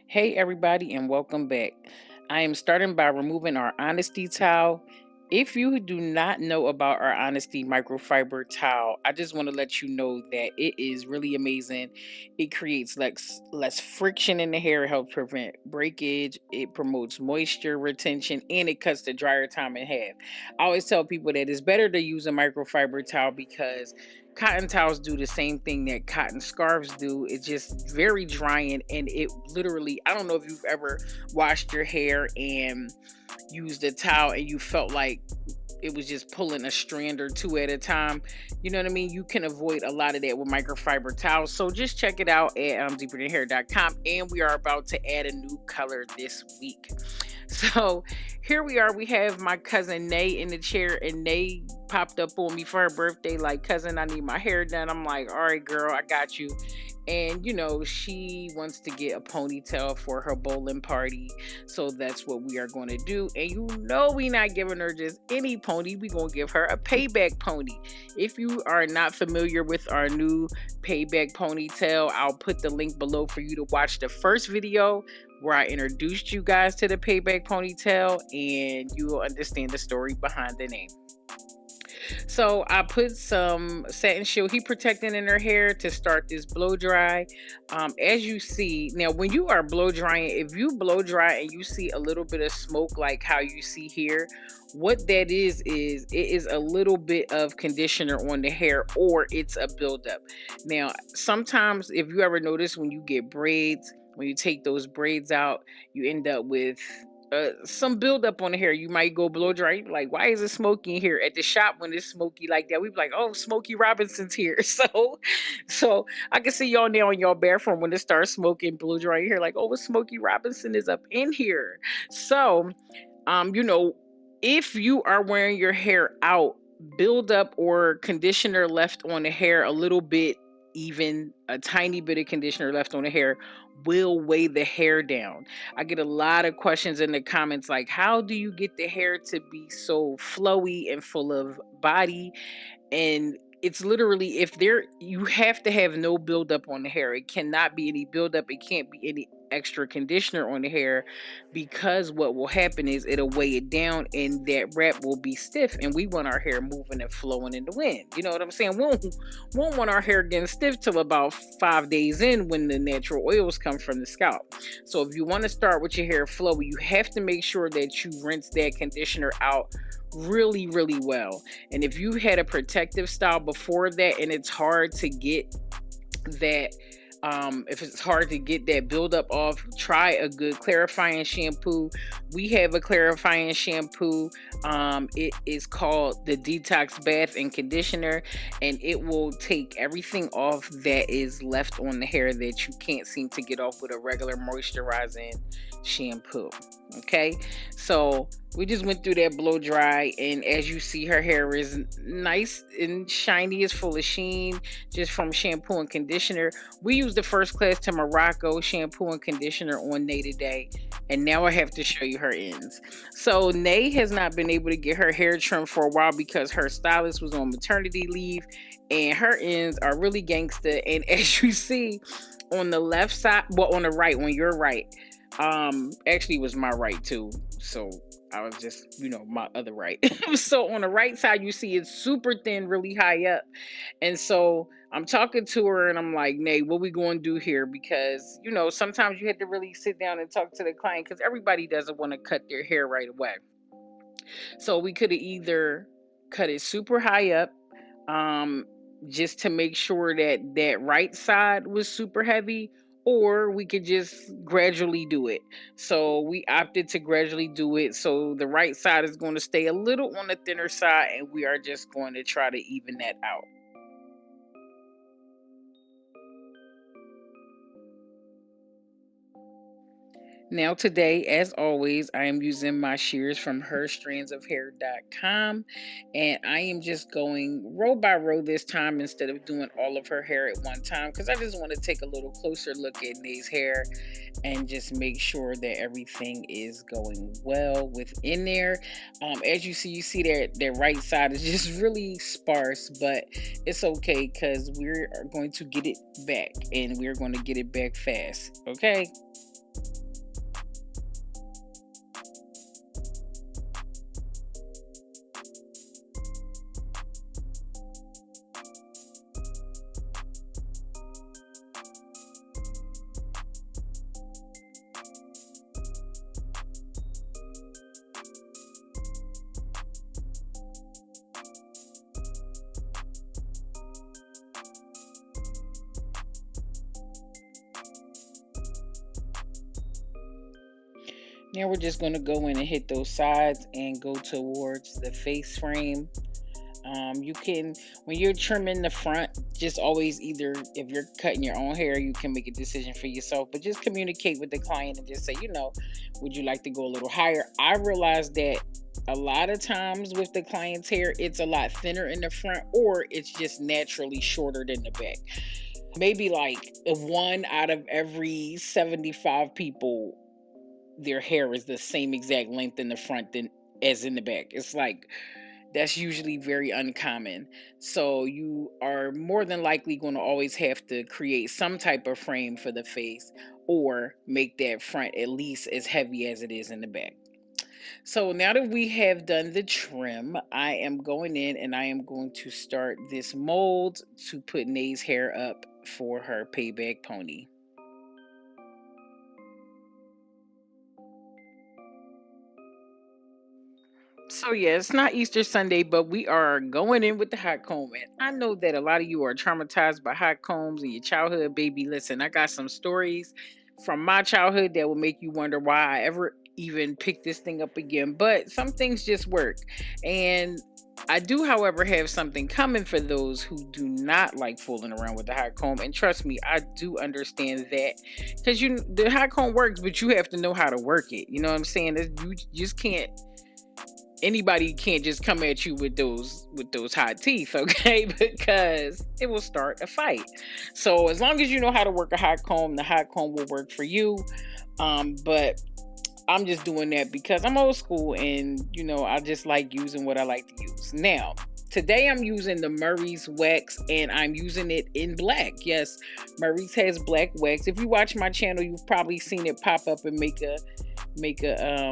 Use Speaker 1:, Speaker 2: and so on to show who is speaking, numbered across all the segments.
Speaker 1: Hey, everybody, and welcome back. I am starting by removing our honesty towel. If you do not know about our honesty microfiber towel, I just want to let you know that it is really amazing. It creates less friction in the hair, helps prevent breakage, it promotes moisture retention, and it cuts the dryer time in half. I always tell people that it's better to use a microfiber towel because cotton towels do the same thing that cotton scarves do. It's just very drying, and it literally, I don't know if you've ever washed your hair and used a towel and you felt like it was just pulling a strand or two at a time. You know what I mean? You can avoid a lot of that with microfiber towels. So just check it out at deeperthanhair.com. And we are about to add a new color this week. So here we are. We have my cousin Nay in the chair, and Nay popped up on me for her birthday, like, cousin, I need my hair done. I'm like, all right, girl, I got you. And she wants to get a ponytail for her bowling party. So that's what we are going to do. And we not giving her just any pony. We going to give her a payback pony. If you are not familiar with our new payback ponytail, I'll put the link below for you to watch the first video where I introduced you guys to the payback ponytail, and you will understand the story behind the name. So I put some satin shield heat protectant in her hair to start this blow dry. As you see now, when you are blow drying, if you blow dry and you see a little bit of smoke, like how you see here, what that is it is a little bit of conditioner on the hair, or it's a buildup. Now, sometimes if you ever notice when you get braids, when you take those braids out, you end up with some buildup on the hair. You might go blow dry. You be like, why is it smoky in here? At the shop, when it's smoky like that, we be like, oh, Smokey Robinson's here. So I can see y'all now in your bathroom when it starts smoking blow dry in here, like, oh, Smokey Robinson is up in here. So, um, you know, if you are wearing your hair out, buildup or conditioner left on the hair a little bit, even a tiny bit of conditioner left on the hair will weigh the hair down. I get a lot of questions in the comments like, how do you get the hair to be so flowy and full of body? And it's literally, if there, you have to have no buildup on the hair. It cannot be any buildup. It can't be any extra conditioner on the hair, because what will happen is it'll weigh it down and that wrap will be stiff, and we want our hair moving and flowing in the wind. You know what I'm saying? We won't want our hair getting stiff till about 5 days in, when the natural oils come from the scalp. So if you want to start with your hair flowy, you have to make sure that you rinse that conditioner out really, really well. And if you had a protective style before that and it's hard to get that, if it's hard to get that buildup off, try a good clarifying shampoo. We have a clarifying shampoo. It is called the Detox Bath and Conditioner, and it will take everything off that is left on the hair that you can't seem to get off with a regular moisturizing shampoo. Okay, so we just went through that blow dry, and as you see, her hair is nice and shiny, it's full of sheen just from shampoo and conditioner. We used the first class to Morocco shampoo and conditioner on Nay today, and now I have to show you her ends. So Nay has not been able to get her hair trimmed for a while because her stylist was on maternity leave, and her ends are really gangster. And as you see on the left side, well, on the right, on your right, actually it was my right too. So I was just, my other right. So on the right side, you see it's super thin, really high up. And so I'm talking to her and I'm like, Nay, what we going to do here? Because, sometimes you have to really sit down and talk to the client, because everybody doesn't want to cut their hair right away. So we could have either cut it super high up, um, just to make sure that that right side was super heavy, or we could just gradually do it. So we opted to gradually do it. So the right side is going to stay a little on the thinner side, and we are just going to try to even that out. Now, today, as always, I am using my shears from herstrandsofhair.com, and I am just going row by row this time instead of doing all of her hair at one time, because I just want to take a little closer look at Nay's hair and just make sure that everything is going well within there. As you see that right side is just really sparse, but it's okay because we're going to get it back, and we're going to get it back fast. Okay. Now we're just going to go in and hit those sides and go towards the face frame. You can, when you're trimming the front, just always either, if you're cutting your own hair, you can make a decision for yourself, but just communicate with the client and just say, would you like to go a little higher? I realize that a lot of times with the client's hair, it's a lot thinner in the front, or it's just naturally shorter than the back. Maybe like one out of every 75 people, their hair is the same exact length in the front than as in the back. It's like that's usually very uncommon. So you are more than likely going to always have to create some type of frame for the face, or make that front at least as heavy as it is in the back. So now that we have done the trim, I am going in and I am going to start this mold to put Nay's hair up for her payback pony. So yeah, it's not Easter Sunday, but we are going in with the hot comb. And I know that a lot of you are traumatized by hot combs in your childhood, baby. Listen, I got some stories from my childhood that will make you wonder why I ever even picked this thing up again. But some things just work. And I do, however, have something coming for those who do not like fooling around with the hot comb. And trust me, I do understand that, because the hot comb works, but you have to know how to work it. You know what I'm saying? You just can't, anybody can't just come at you with those hot teeth, okay? Because it will start a fight. So as long as you know how to work a hot comb, the hot comb will work for you. But I'm just doing that because I'm old school, and I just like using what I like to use. Now today I'm using the Murray's wax, and I'm using it in black. Yes, Murray's has black wax. If you watch my channel, you've probably seen it pop up and make a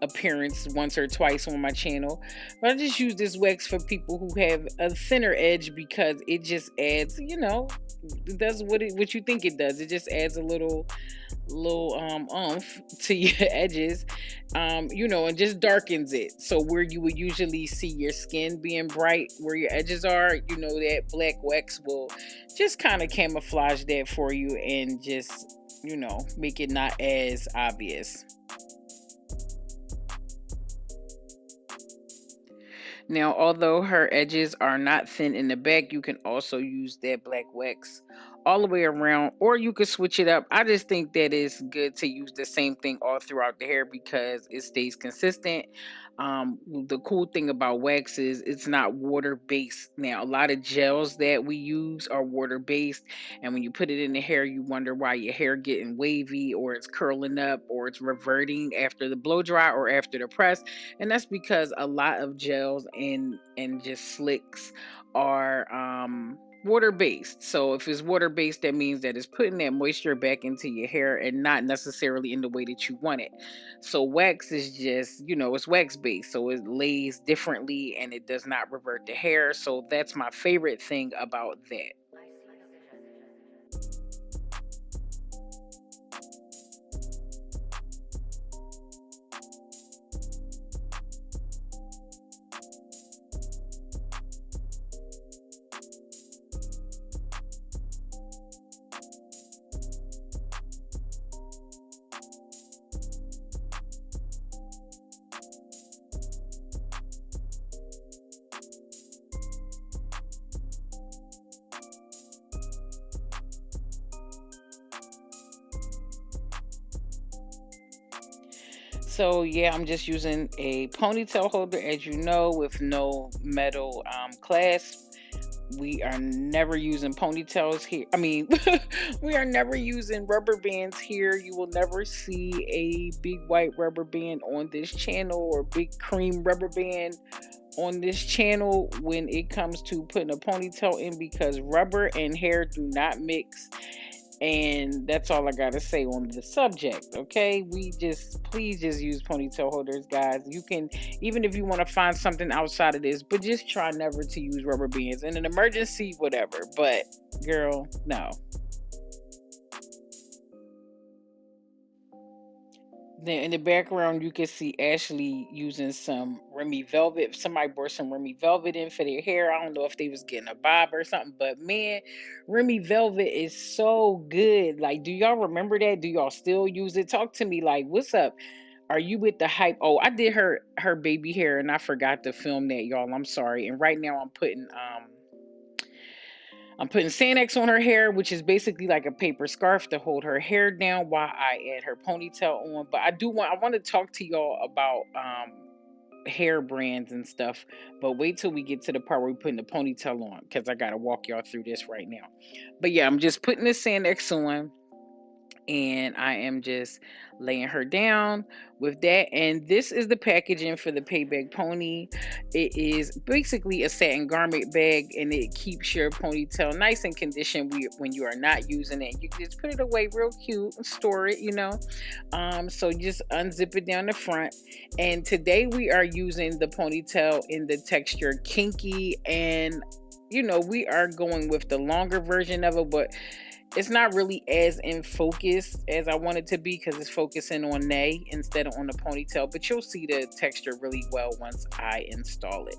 Speaker 1: appearance once or twice on my channel. But I just use this wax for people who have a thinner edge, because it just adds, it does what you think it does. It just adds a little oomph to your edges, and just darkens it. So where you would usually see your skin being bright, where your edges are, that black wax will just kind of camouflage that for you, and just make it not as obvious. Now, although her edges are not thin in the back, you can also use that black wax all the way around, or you could switch it up. I just think that it's good to use the same thing all throughout the hair because it stays consistent. The cool thing about wax is it's not water based. Now, a lot of gels that we use are water based, and when you put it in the hair, you wonder why your hair getting wavy, or it's curling up, or it's reverting after the blow dry or after the press. And that's because a lot of gels and just slicks are water based. So if it's water based, that means that it's putting that moisture back into your hair and not necessarily in the way that you want it. So wax is just, it's wax based, so it lays differently and it does not revert the hair. So that's my favorite thing about that. So yeah, I'm just using a ponytail holder, as you know, with no metal clasp. We are never using ponytails here. I mean, we are never using rubber bands here. You will never see a big white rubber band on this channel, or big cream rubber band on this channel when it comes to putting a ponytail in, because rubber and hair do not mix. And that's all I gotta say on the subject. Okay, we just, please just use ponytail holders, guys. You can, even if you want to find something outside of this, but just try never to use rubber bands in an emergency, whatever. But girl, no. Then in the background, you can see Ashley using some Remy Velvet. Somebody brought some Remy Velvet in for their hair. I don't know if they was getting a bob or something, but man, Remy Velvet is so good. Like, do y'all remember that? Do y'all still use it? Talk to me. Like, what's up? Are you with the hype? Oh, I did her baby hair and I forgot to film that, y'all. I'm sorry. And right now I'm putting Sanex on her hair, which is basically like a paper scarf to hold her hair down while I add her ponytail on. But I want to talk to y'all about hair brands and stuff. But wait till we get to the part where we're putting the ponytail on because I gotta walk y'all through this right now. But yeah, I'm just putting the Sanex on and I am just laying her down with that. And this is the packaging for the Payback Pony. It is basically a satin garment bag, and it keeps your ponytail nice and conditioned when you are not using it. You can just put it away real cute and store it, you know. So just unzip it down the front. And today we are using the ponytail in the texture kinky, and we are going with the longer version of it, but it's not really as in focus as I want it to be because it's focusing on Nay instead of on the ponytail. But you'll see the texture really well once I install it.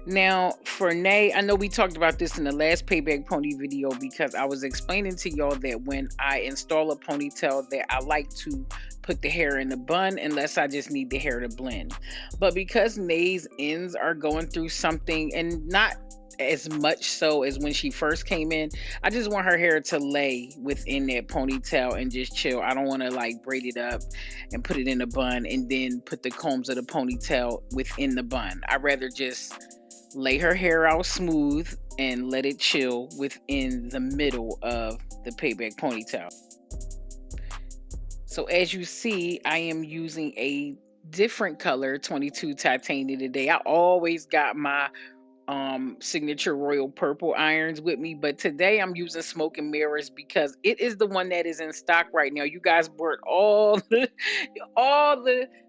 Speaker 1: Now, for Nay, I know we talked about this in the last Payback Pony video because I was explaining to y'all that when I install a ponytail that I like to put the hair in the bun unless I just need the hair to blend. But because Nay's ends are going through something, and not as much so as when she first came in, I just want her hair to lay within that ponytail and just chill. I don't want to like braid it up and put it in a bun and then put the combs of the ponytail within the bun. I'd rather just lay her hair out smooth and let it chill within the middle of the payback ponytail. So as you see, I am using a different color 22 titanium today. I always got my signature royal purple irons with me, but today I'm using smoke and mirrors because it is the one that is in stock right now. You guys bought all the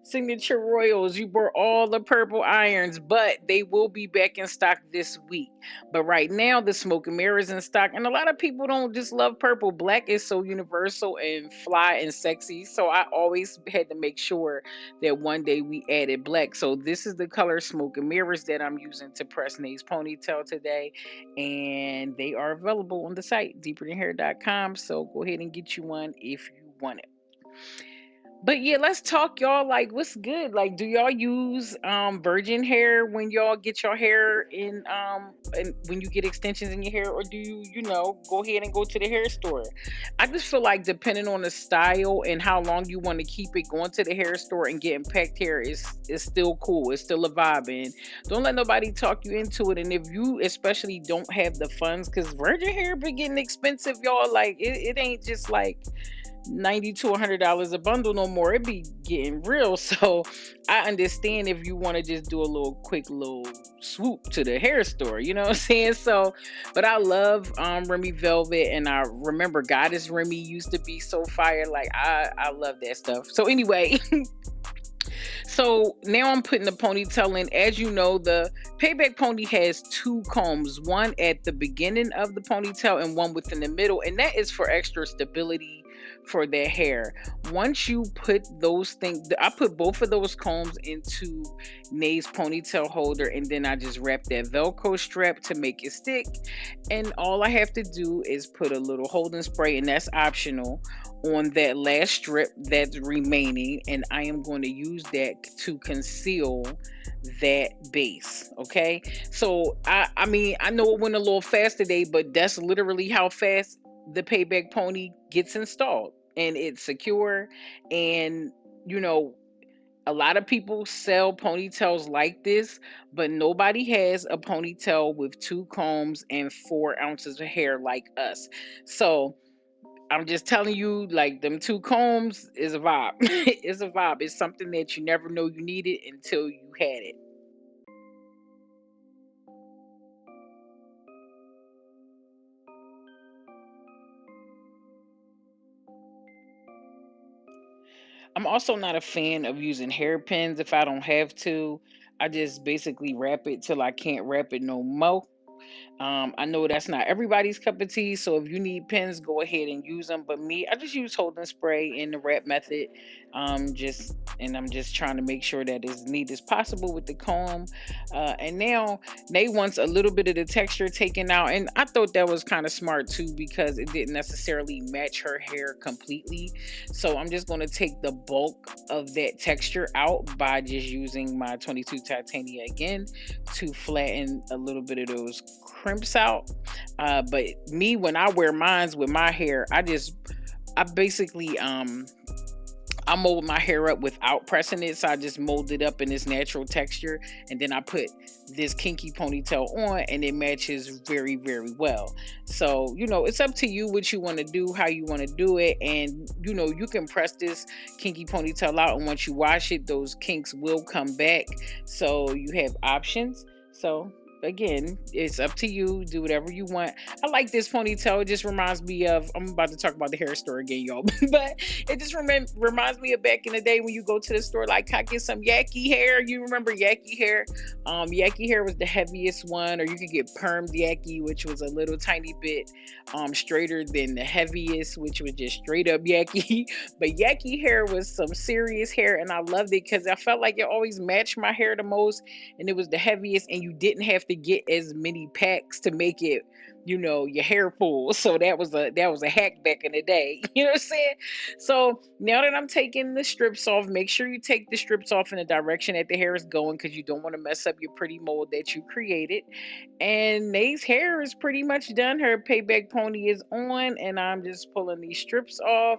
Speaker 1: signature royals, you bought all the purple irons, but they will be back in stock this week. But right now the smoke and mirrors in stock, and a lot of people don't just love purple. Black is so universal and fly and sexy, so I always had to make sure that one day we added black. So this is the color smoke and mirrors that I'm using to press Nay's ponytail today. And they are available on the site, deeperthanhair.com. So go ahead and get you one if you want it. But yeah, let's talk, y'all. Like, what's good? Like, do y'all use virgin hair when y'all get your hair in and when you get extensions in your hair, or do you, go ahead and go to the hair store? I just feel like depending on the style and how long you want to keep it, going to the hair store and getting packed hair is still cool. It's still a vibe, and don't let nobody talk you into it. And if you especially don't have the funds, because virgin hair be getting expensive, y'all. Like it ain't just like 90 to $100 a bundle no more. It be getting real. So I understand if you want to just do a little quick little swoop to the hair store, you know what I'm saying? So, but I love Remy Velvet, and I remember Goddess Remy used to be so fire. Like I love that stuff. So anyway, so now I'm putting the ponytail in. As you know, the payback pony has two combs, one at the beginning of the ponytail and one within the middle, and that is for extra stability for their hair. Once you put those things, I put both of those combs into Nay's ponytail holder, and then I just wrap that Velcro strap to make it stick. And all I have to do is put a little holding spray, and that's optional, on that last strip that's remaining, and I am going to use that to conceal that base. Okay, so I mean, I know it went a little fast today, but that's literally how fast the payback pony gets installed, and it's secure. And you know a lot of people sell ponytails like this, but nobody has a ponytail with two combs and 4 ounces of hair like us. So I'm just telling you, like, them two combs is a vibe. It's a vibe. It's something that you never know you needed until you had it. I'm also not a fan of using hairpins if I don't have to. I just basically wrap it till I can't wrap it no more. I know that's not everybody's cup of tea, so if you need pens, go ahead and use them. But me, I just use holding spray in the wrap method. Just and I'm just trying to make sure that as neat as possible with the comb. And now they wants a little bit of the texture taken out, and I thought that was kind of smart too because it didn't necessarily match her hair completely. So I'm just going to take the bulk of that texture out by just using my 22 titania again to flatten a little bit of those crimps out. But me, when I wear mines with my hair, I basically I mold my hair up without pressing it. So I just mold it up in this natural texture. And then I put this kinky ponytail on and it matches very, very well. So, it's up to you what you want to do, how you want to do it. And, you can press this kinky ponytail out. And once you wash it, those kinks will come back. So you have options. So again, it's up to you. Do whatever you want. I like this ponytail. It just reminds me of, I'm about to talk about the hair store again, y'all. But it just reminds me of back in the day when you go to the store, like, I get some Yaki hair. You remember Yaki hair? Yaki hair was the heaviest one, or you could get permed Yaki, which was a little tiny bit straighter than the heaviest, which was just straight up Yaki. But Yaki hair was some serious hair, and I loved it because I felt like it always matched my hair the most, and it was the heaviest, and you didn't have to get as many packs to make it, your hair full. So that was a hack back in the day. You know what I'm saying? So now that I'm taking the strips off, make sure you take the strips off in the direction that the hair is going because you don't want to mess up your pretty mold that you created. And Nay's hair is pretty much done. Her payback pony is on, and I'm just pulling these strips off.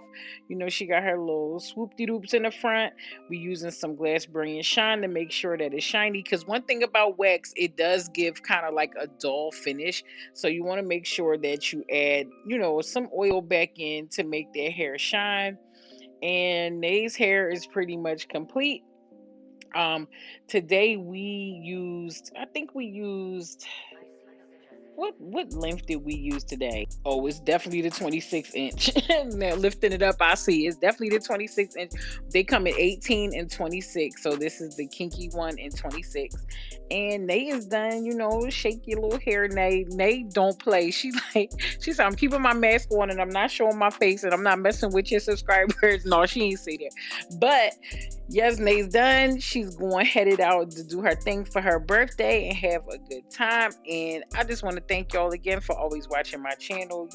Speaker 1: She got her little swoop de doops in the front. We're using some glass brilliant shine to make sure that it's shiny. Because one thing about wax, it does give kind of like a dull finish. So you want to make sure that you add, some oil back in to make their hair shine. And Nay's hair is pretty much complete. Um, Today I think we used, what length did we use today? Oh, it's definitely the 26 inch. Now lifting it up, I see it's definitely the 26 inch. They come in 18 and 26. So this is the kinky one in 26. And Nay is done, shake your little hair, Nay. Nay don't play. She said, I'm keeping my mask on and I'm not showing my face and I'm not messing with your subscribers. No, she ain't say that. But yes, Nay's done. She's going headed out to do her thing for her birthday and have a good time. And I just want to thank y'all again for always watching my channel.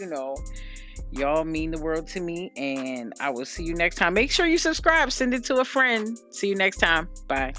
Speaker 1: Y'all mean the world to me. And I will see you next time. Make sure you subscribe. Send it to a friend. See you next time. Bye.